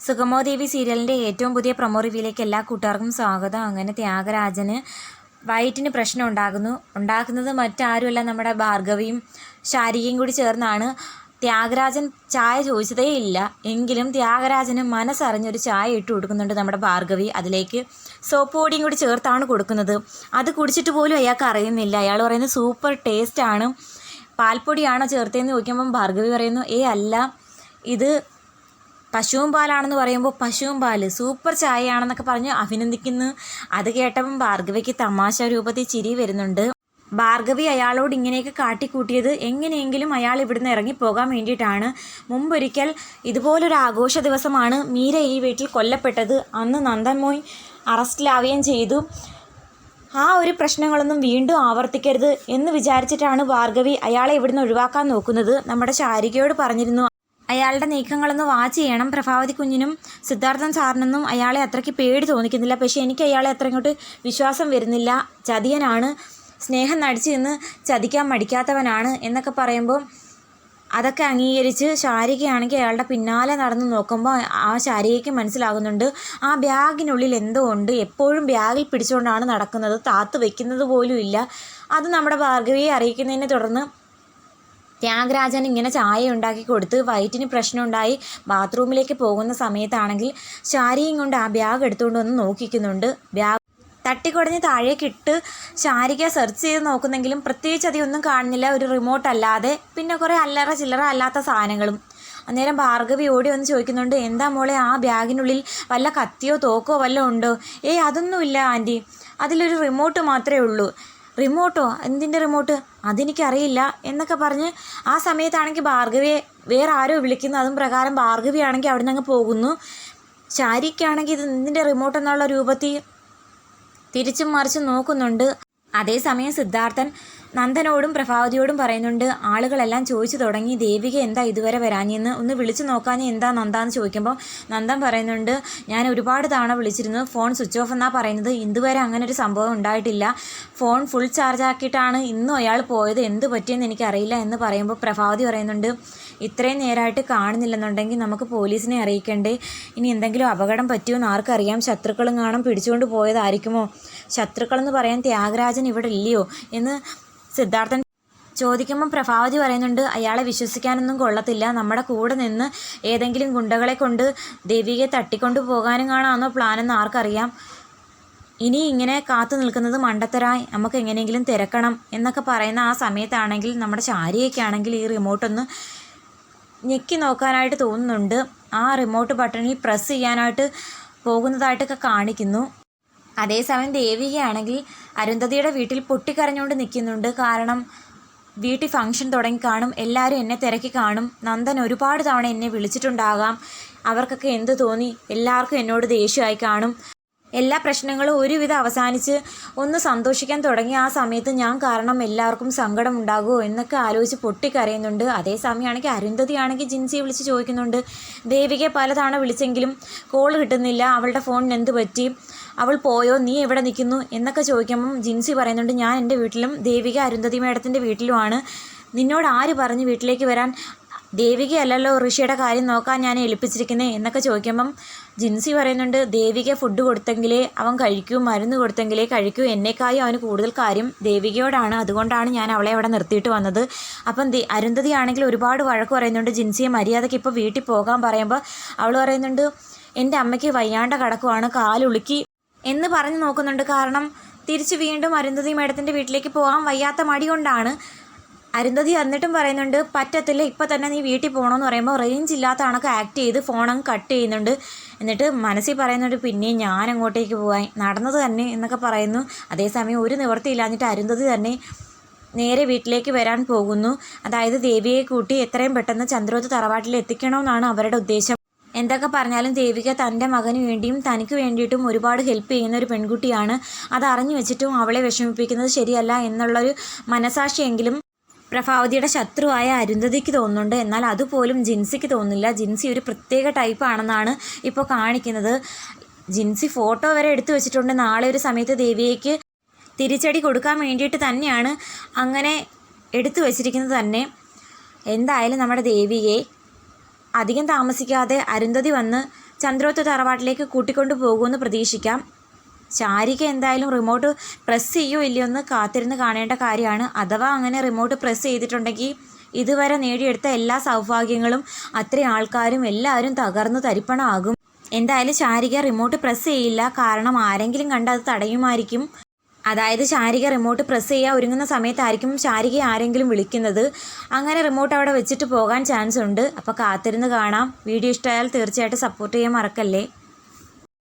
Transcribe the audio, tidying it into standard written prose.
സുഗമോദേവി സീരിയലിൻ്റെ ഏറ്റവും പുതിയ പ്രൊമോ റിവ്യൂയിലേക്ക് എല്ലാ കൂട്ടുകാർക്കും സ്വാഗതം. അങ്ങനെ ത്യാഗരാജന് വയറ്റിന് പ്രശ്നം ഉണ്ടാക്കുന്നത് മറ്റാരുമല്ല, നമ്മുടെ ഭാർഗവിയും ശാരികയും കൂടി ചേർന്നാണ്. ത്യാഗരാജൻ ചായ ചോദിച്ചതേ ഇല്ല, എങ്കിലും ത്യാഗരാജന് മനസ്സറിഞ്ഞൊരു ചായ ഇട്ട് കൊടുക്കുന്നുണ്ട് നമ്മുടെ ഭാർഗവി. അതിലേക്ക് സോപ്പ് പൊടിയും കൂടി ചേർത്താണ് കൊടുക്കുന്നത്. അത് കുടിച്ചിട്ട് പോലും അയാൾക്ക് അറിയുന്നില്ല. അയാൾ പറയുന്നത് സൂപ്പർ ടേസ്റ്റാണ്, പാൽപ്പൊടിയാണോ ചേർത്തതെന്ന് ചോദിക്കുമ്പം ഭാർഗവി പറയുന്നു, അല്ല, ഇത് പശുവും പാലാണെന്ന് പറയുമ്പോൾ പശുവും പാല് സൂപ്പർ ചായയാണെന്നൊക്കെ പറഞ്ഞ് അഭിനന്ദിക്കുന്നു. അത് കേട്ടപ്പം ഭാർഗവിക്ക് തമാശ രൂപത്തിൽ ചിരി വരുന്നുണ്ട്. ഭാർഗവി അയാളോട് ഇങ്ങനെയൊക്കെ കാട്ടിക്കൂട്ടിയത് എങ്ങനെയെങ്കിലും അയാൾ ഇവിടുന്ന് ഇറങ്ങിപ്പോകാൻ വേണ്ടിയിട്ടാണ്. മുമ്പൊരിക്കൽ ഇതുപോലൊരു ആഘോഷ ദിവസമാണ് മീര ഈ വീട്ടിൽ കൊല്ലപ്പെട്ടത്. അന്ന് നന്ദൻ മോയ് അറസ്റ്റിലാവുകയും ചെയ്തു. ആ ഒരു പ്രശ്നങ്ങളൊന്നും വീണ്ടും ആവർത്തിക്കരുത് എന്ന് വിചാരിച്ചിട്ടാണ് ഭാർഗവി അയാളെ ഇവിടുന്ന് ഒഴിവാക്കാൻ നോക്കുന്നത്. നമ്മുടെ ശാരികയോട് പറഞ്ഞിരുന്നു അയാളുടെ നീക്കങ്ങളൊന്ന് വാച്ച് ചെയ്യണം. പ്രഭാവതി കുഞ്ഞിനും സിദ്ധാർത്ഥൻ സാറിനൊന്നും അയാളെ അത്രയ്ക്ക് പേടി തോന്നിക്കുന്നില്ല, പക്ഷേ എനിക്ക് അയാളെ അത്ര ഇങ്ങോട്ട് വിശ്വാസം വരുന്നില്ല. ചതിയനാണ്, സ്നേഹം നടിച്ച് നിന്ന് ചതിക്കാൻ മടിക്കാത്തവനാണ് എന്നൊക്കെ പറയുമ്പോൾ അതൊക്കെ അംഗീകരിച്ച് ശാരികയാണെങ്കിൽ അയാളുടെ പിന്നാലെ നടന്ന് നോക്കുമ്പോൾ ആ ശാരികയ്ക്ക് മനസ്സിലാകുന്നുണ്ട് ആ ബാഗിനുള്ളിൽ എന്തോ ഉണ്ട്. എപ്പോഴും ബാഗിൽ പിടിച്ചുകൊണ്ടാണ് നടക്കുന്നത്, താത്ത് വയ്ക്കുന്നത് പോലും ഇല്ല. അത് നമ്മുടെ ഭാർഗവിയെ അറിയിക്കുന്നതിനെ തുടർന്ന് ത്യാഗരാജൻ ഇങ്ങനെ ചായ ഉണ്ടാക്കി കൊടുത്ത് വയറ്റിന് പ്രശ്നമുണ്ടായി ബാത്റൂമിലേക്ക് പോകുന്ന സമയത്താണെങ്കിൽ ശാരികയും കൊണ്ട് ആ ബാഗ് എടുത്തുകൊണ്ട് വന്ന് നോക്കിക്കുന്നുണ്ട്. ബാഗ് തട്ടിക്കുടഞ്ഞ് താഴേക്കിട്ട് ശാരിക സെർച്ച് ചെയ്ത് നോക്കുന്നെങ്കിലും പ്രത്യേകിച്ച് അധികമൊന്നും കാണുന്നില്ല, ഒരു റിമോട്ട് അല്ലാതെ. പിന്നെ കുറേ അല്ലറ ചില്ലറ അല്ലാത്ത സാധനങ്ങളും. അന്നേരം ഭാർഗവി ഓടി വന്ന് ചോദിക്കുന്നുണ്ട്, എന്താ മോളെ ആ ബാഗിനുള്ളിൽ വല്ല കത്തിയോ തോക്കോ വല്ലതും ഉണ്ടോ? അതൊന്നുമില്ല ആൻറ്റി, അതിലൊരു റിമോട്ട് മാത്രമേ ഉള്ളൂ. റിമോട്ടോ? എന്തിൻ്റെ റിമോട്ട്? അതെനിക്കറിയില്ല എന്നൊക്കെ പറഞ്ഞ് ആ സമയത്താണെങ്കിൽ ഭാർഗവിയെ വേറെ ആരോ വിളിക്കുന്നു. അതും പ്രകാരം ഭാർഗവിയാണെങ്കിൽ അവിടെ നിന്ന് അങ്ങ് പോകുന്നു. ശാരിക്കാണെങ്കിൽ ഇത് എന്തിൻ്റെ റിമോട്ട് എന്നുള്ള രൂപത്തിൽ തിരിച്ചും മറിച്ചും നോക്കുന്നുണ്ട്. അതേസമയം സിദ്ധാർത്ഥൻ നന്ദനോടും പ്രഭാവതിയോടും പറയുന്നുണ്ട്, ആളുകളെല്ലാം ചോദിച്ചു തുടങ്ങി ദേവിക എന്താ ഇതുവരെ വരാഞ്ഞെന്ന്, ഒന്ന് വിളിച്ചു നോക്കാഞ്ഞ് എന്താ നന്ദാന്ന് ചോദിക്കുമ്പോൾ നന്ദൻ പറയുന്നുണ്ട്, ഞാൻ ഒരുപാട് തവണ വിളിച്ചിരുന്നു, ഫോൺ സ്വിച്ച് ഓഫ് എന്നാണ് പറയുന്നത്, ഇതുവരെ അങ്ങനെ ഒരു സംഭവം ഉണ്ടായിട്ടില്ല, ഫോൺ ഫുൾ ചാർജ് ആക്കിയിട്ടാണ് ഇന്നും അയാൾ പോയത്, എന്ത് പറ്റിയെന്ന് എനിക്കറിയില്ല എന്ന് പറയുമ്പോൾ പ്രഭാവതി പറയുന്നുണ്ട്, ഇത്രയും നേരമായിട്ട് കാണുന്നില്ലെന്നുണ്ടെങ്കിൽ നമുക്ക് പോലീസിനെ അറിയിക്കണ്ടേ, ഇനി എന്തെങ്കിലും അപകടം പറ്റുമെന്ന് ആർക്കറിയാം, ശത്രുക്കളും കാണും പിടിച്ചുകൊണ്ട് പോയതായിരിക്കുമോ, ശത്രുക്കളെന്ന് പറയാൻ ത്യാഗരാജൻ ഇവിടെ ഇല്ലയോ എന്ന് സിദ്ധാർത്ഥൻ ചോദിക്കുമ്പം പ്രഭാവതി പറയുന്നുണ്ട്, അയാളെ വിശ്വസിക്കാനൊന്നും കൊള്ളത്തില്ല, നമ്മുടെ കൂടെ നിന്ന് ഏതെങ്കിലും ഗുണ്ടകളെ കൊണ്ട് ദേവികയെ തട്ടിക്കൊണ്ടു പോകാനും കാണാമെന്നോ പ്ലാനെന്ന് ആർക്കറിയാം, ഇനി ഇങ്ങനെ കാത്തു നിൽക്കുന്നത് മണ്ടത്തരായി, നമുക്ക് എങ്ങനെയെങ്കിലും തിരക്കണം എന്നൊക്കെ പറയുന്ന ആ സമയത്താണെങ്കിൽ നമ്മുടെ ശാരികയ്ക്കാണെങ്കിൽ ഈ റിമോട്ടൊന്ന് ഞെക്കി നോക്കാനായിട്ട് തോന്നുന്നുണ്ട്. ആ റിമോട്ട് ബട്ടണിൽ പ്രസ് ചെയ്യാനായിട്ട് പോകുന്നതായിട്ടൊക്കെ കാണിക്കുന്നു. അതേസമയം ദേവികയാണെങ്കിൽ അരുന്ധതിയുടെ വീട്ടിൽ പൊട്ടിക്കരഞ്ഞുകൊണ്ട് നിൽക്കുന്നുണ്ട്. കാരണം വീട്ടിൽ ഫംഗ്ഷൻ തുടങ്ങിക്കാണും, എല്ലാവരും എന്നെ തിരക്കി കാണും, നന്ദൻ ഒരുപാട് തവണ എന്നെ വിളിച്ചിട്ടുണ്ടാകാം, അവർക്കൊക്കെ എന്ത് തോന്നി, എല്ലാവർക്കും എന്നോട് ദേഷ്യമായി കാണും, എല്ലാ പ്രശ്നങ്ങളും ഒരുവിധം അവസാനിച്ച് ഒന്ന് സന്തോഷിക്കാൻ തുടങ്ങി ആ സമയത്ത് ഞാൻ കാരണം എല്ലാവർക്കും സങ്കടം ഉണ്ടാകുമോ എന്നൊക്കെ ആലോചിച്ച് പൊട്ടിക്കരയുന്നുണ്ട്. അതേസമയമാണെങ്കിൽ അരുന്ധതിയാണെങ്കിൽ ജിൻസിയെ വിളിച്ച് ചോദിക്കുന്നുണ്ട്, ദേവികയെ പലതവണ വിളിച്ചെങ്കിലും കോൾ കിട്ടുന്നില്ല, അവളുടെ ഫോണിന് എന്ത് പറ്റി, അവൾ പോയോ, നീ എവിടെ നിൽക്കുന്നു എന്നൊക്കെ ചോദിക്കുമ്പം ജിൻസി പറയുന്നുണ്ട്, ഞാൻ എൻ്റെ വീട്ടിലും ദേവിക അരുന്ധതി മേഡത്തിൻ്റെ വീട്ടിലുമാണ്, നിന്നോട് ആര് പറഞ്ഞ് വീട്ടിലേക്ക് വരാൻ, ദേവികയല്ലല്ലോ ഋഷിയുടെ കാര്യം നോക്കാൻ ഞാൻ ഏൽപ്പിച്ചിരിക്കുന്നത് എന്നൊക്കെ ചോദിക്കുമ്പം ജിൻസി പറയുന്നുണ്ട്, ദേവിക ഫുഡ് കൊടുത്തെങ്കിലേ അവൻ കഴിക്കൂ, മരുന്ന് കൊടുത്തെങ്കിലേ കഴിക്കൂ, എന്നെക്കായും അവന് കൂടുതൽ കാര്യം ദേവികയോടാണ്, അതുകൊണ്ടാണ് ഞാൻ അവളെ അവിടെ നിർത്തിയിട്ട് വന്നത്. അപ്പം അരുന്ധതി ആണെങ്കിൽ ഒരുപാട് വഴക്ക് പറയുന്നുണ്ട് ജിൻസിയെ മര്യാദയ്ക്ക് ഇപ്പോൾ വീട്ടിൽ പോകാൻ പറയുമ്പോൾ അവൾ പറയുന്നുണ്ട്, എൻ്റെ അമ്മയ്ക്ക് വയ്യാണ്ട കിടക്കുവാണ്, കാലുളുക്കി എന്ന് പറഞ്ഞ് നോക്കുന്നുണ്ട്. കാരണം തിരിച്ച് വീണ്ടും അരുന്ധതി മേഡത്തിൻ്റെ വീട്ടിലേക്ക് പോകാൻ വയ്യാത്ത മടി കൊണ്ടാണ്. അരുന്ധതി എന്നിട്ടും പറയുന്നുണ്ട്, പറ്റത്തില്ല, ഇപ്പം തന്നെ നീ വീട്ടിൽ പോകണമെന്ന് പറയുമ്പോൾ റേഞ്ച് ഇല്ലാത്ത കണക്ക് ആക്ട് ചെയ്ത് ഫോണങ്ങ് കട്ട് ചെയ്യുന്നുണ്ട്. എന്നിട്ട് മനസ്സിൽ പറയുന്നുണ്ട്, പിന്നെയും ഞാൻ അങ്ങോട്ടേക്ക് പോകാൻ നടന്നത് തന്നെ എന്നൊക്കെ പറയുന്നു. അതേസമയം ഒരു നിവൃത്തിയില്ലാഞ്ഞിട്ട് അരുന്ധതി തന്നെ നേരെ വീട്ടിലേക്ക് വരാൻ പോകുന്നു. അതായത് ദേവിയെ കൂട്ടി എത്രയും പെട്ടെന്ന് ചന്ദ്രോത്ത് തറവാട്ടിൽ എത്തിക്കണമെന്നാണ് അവരുടെ ഉദ്ദേശം. എന്തൊക്കെ പറഞ്ഞാലും ദേവിക തൻ്റെ മകന് വേണ്ടിയും തനിക്ക് വേണ്ടിയിട്ടും ഒരുപാട് ഹെൽപ്പ് ചെയ്യുന്ന ഒരു പെൺകുട്ടിയാണ്. അത് അറിഞ്ഞു വെച്ചിട്ടും അവളെ വിഷമിപ്പിക്കുന്നത് ശരിയല്ല എന്നുള്ളൊരു മനസാക്ഷിയെങ്കിലും പ്രഭാവതിയുടെ ശത്രുവായ അരുന്ധതിക്ക് തോന്നുന്നുണ്ട്. എന്നാൽ അതുപോലും ജിൻസിക്ക് തോന്നുന്നില്ല. ജിൻസി ഒരു പ്രത്യേക ടൈപ്പാണെന്നാണ് ഇപ്പോൾ കാണിക്കുന്നത്. ജിൻസി ഫോട്ടോ വരെ എടുത്തു വെച്ചിട്ടുണ്ട്. നാളെ ഒരു സമയത്ത് ദേവിയേക്ക് തിരിച്ചടി കൊടുക്കാൻ വേണ്ടിയിട്ട് തന്നെയാണ് അങ്ങനെ എടുത്തു വച്ചിരിക്കുന്നത് തന്നെ. എന്തായാലും നമ്മുടെ ദേവിയെ അധികം താമസിക്കാതെ അരുന്ധതി വന്ന് ചന്ദ്രോത്ത് തറവാട്ടിലേക്ക് കൂട്ടിക്കൊണ്ടു പോകുമെന്ന് പ്രതീക്ഷിക്കാം. ശാരിക എന്തായാലും റിമോട്ട് പ്രസ് ചെയ്യുമോ ഇല്ലയോ എന്ന് കാത്തിരുന്ന് കാണേണ്ട കാര്യമാണ്. അഥവാ അങ്ങനെ റിമോട്ട് പ്രസ് ചെയ്തിട്ടുണ്ടെങ്കിൽ ഇതുവരെ നേടിയെടുത്ത എല്ലാ സൗഭാഗ്യങ്ങളും അത്രയും ആൾക്കാരും എല്ലാവരും തകർന്ന് തരിപ്പണമാകും. എന്തായാലും ശാരിക റിമോട്ട് പ്രസ് ചെയ്യില്ല, കാരണം ആരെങ്കിലും കണ്ട് അത് തടയുമായിരിക്കും. അതായത് ശാരിക റിമോട്ട് പ്രസ് ചെയ്യാൻ ഒരുങ്ങുന്ന സമയത്തായിരിക്കും ശാരിക ആരെങ്കിലും വിളിക്കുന്നത്. അങ്ങനെ റിമോട്ട് അവിടെ വെച്ചിട്ട് പോകാൻ ചാൻസ് ഉണ്ട്. അപ്പോൾ കാത്തിരുന്ന് കാണാം. വീഡിയോ ഇഷ്ടമായാൽ തീർച്ചയായിട്ടും സപ്പോർട്ട് ചെയ്യാൻ മറക്കല്ലേ.